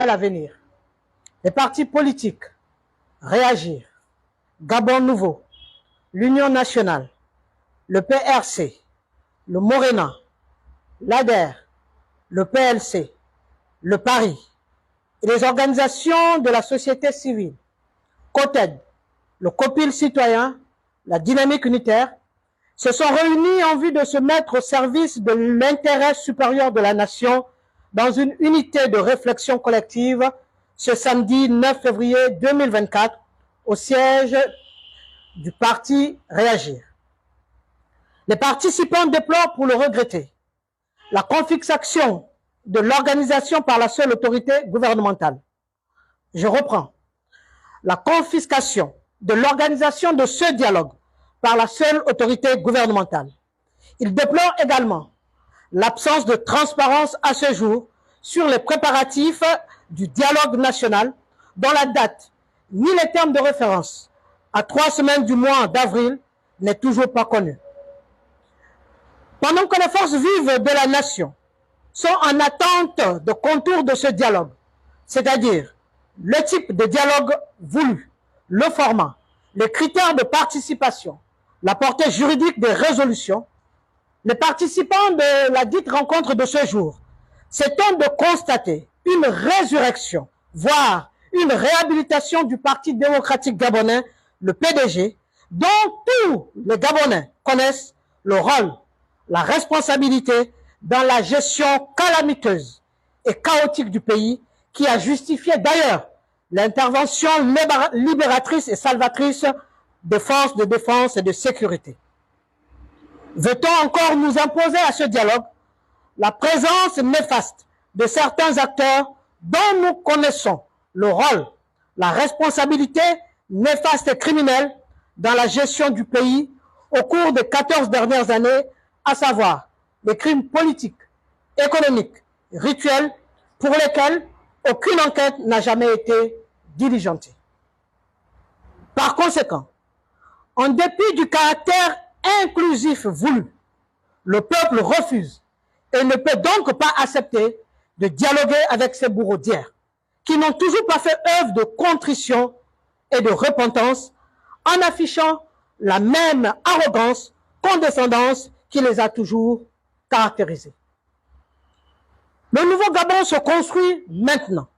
à l'avenir. Les partis politiques, Réagir, Gabon Nouveau, l'Union nationale, le PRC, le Morena, l'ADER, le PLC, le PARI et les organisations de la société civile, COTED, le COPIL citoyen, la dynamique unitaire, se sont réunis en vue de se mettre au service de l'intérêt supérieur de la nation dans une unité de réflexion collective ce samedi 9 février 2024 au siège du parti Réagir. Les participants déplorent, pour le regretter, la confiscation de l'organisation par la seule autorité gouvernementale. Je reprends. La confiscation de l'organisation de ce dialogue par la seule autorité gouvernementale. Ils déplorent également l'absence de transparence à ce jour sur les préparatifs du dialogue national dont la date ni les termes de référence à 3 semaines du mois d'avril n'est toujours pas connue. Pendant que les forces vives de la nation sont en attente de contours de ce dialogue, c'est-à-dire le type de dialogue voulu, le format, les critères de participation, la portée juridique des résolutions, les participants de la dite rencontre de ce jour s'étonnent de constater une résurrection, voire une réhabilitation du Parti démocratique gabonais, le PDG, dont tous les Gabonais connaissent le rôle, la responsabilité dans la gestion calamiteuse et chaotique du pays, qui a justifié d'ailleurs l'intervention libératrice et salvatrice des forces de défense et de sécurité. Veut-on encore nous imposer à ce dialogue la présence néfaste de certains acteurs dont nous connaissons le rôle, la responsabilité néfaste et criminelle dans la gestion du pays au cours des 14 dernières années, à savoir les crimes politiques, économiques, rituels, pour lesquels aucune enquête n'a jamais été diligentée. Par conséquent, en dépit du caractère inclusif voulu, le peuple refuse et ne peut donc pas accepter de dialoguer avec ces bourreaux d'hier, qui n'ont toujours pas fait œuvre de contrition et de repentance, en affichant la même arrogance, condescendance qui les a toujours caractérisés. Le nouveau Gabon se construit maintenant,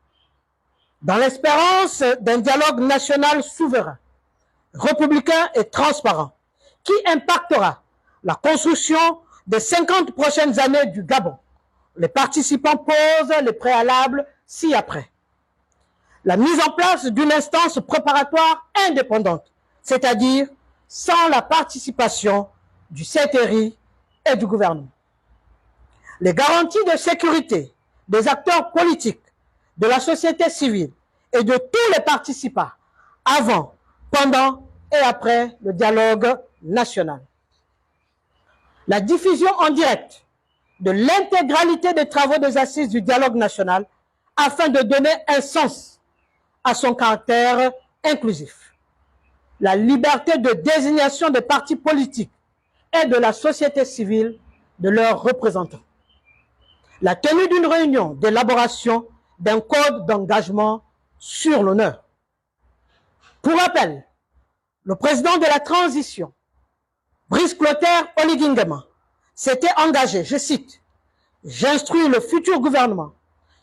dans l'espérance d'un dialogue national souverain, républicain et transparent, qui impactera la construction des 50 prochaines années du Gabon. Les participants posent les préalables ci-après. La mise en place d'une instance préparatoire indépendante, c'est-à-dire sans la participation du CTRI et du gouvernement. Les garanties de sécurité des acteurs politiques, de la société civile et de tous les participants avant, pendant et après le dialogue national. La diffusion en direct de l'intégralité des travaux des assises du dialogue national afin de donner un sens à son caractère inclusif. La liberté de désignation des partis politiques et de la société civile de leurs représentants. La tenue d'une réunion d'élaboration d'un code d'engagement sur l'honneur. Pour rappel, le président de la transition, Brice Clotaire Oligui Nguema, s'était engagé, je cite, « J'instruis le futur gouvernement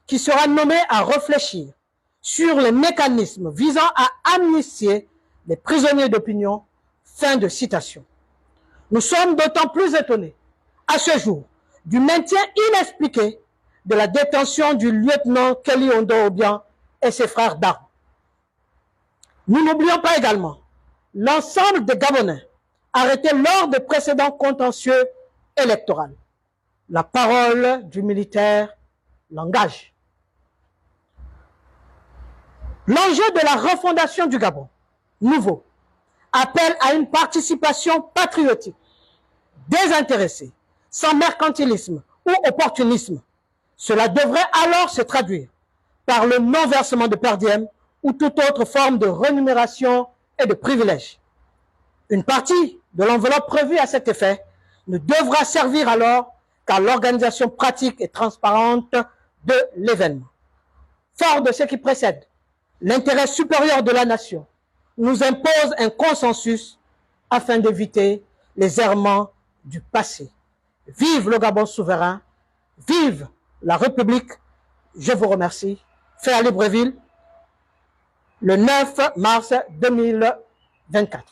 qui sera nommé à réfléchir sur les mécanismes visant à amnistier les prisonniers d'opinion. » Fin de citation. Nous sommes d'autant plus étonnés, à ce jour, du maintien inexpliqué de la détention du lieutenant Kelly Ondo-Obiang et ses frères d'armes. Nous n'oublions pas également l'ensemble des Gabonais arrêtés lors des précédents contentieux électoraux. La parole du militaire l'engage. L'enjeu de la refondation du Gabon, nouveau, appelle à une participation patriotique, désintéressée, sans mercantilisme ou opportunisme. Cela devrait alors se traduire par le non-versement de per diem ou toute autre forme de rémunération et de privilèges. Une partie de l'enveloppe prévue à cet effet ne devra servir alors qu'à l'organisation pratique et transparente de l'événement. fort de ce qui précède, l'intérêt supérieur de la nation nous impose un consensus afin d'éviter les errements du passé. Vive le Gabon souverain, vive la République. Je vous remercie. Fait à Libreville, le 9 mars 2024.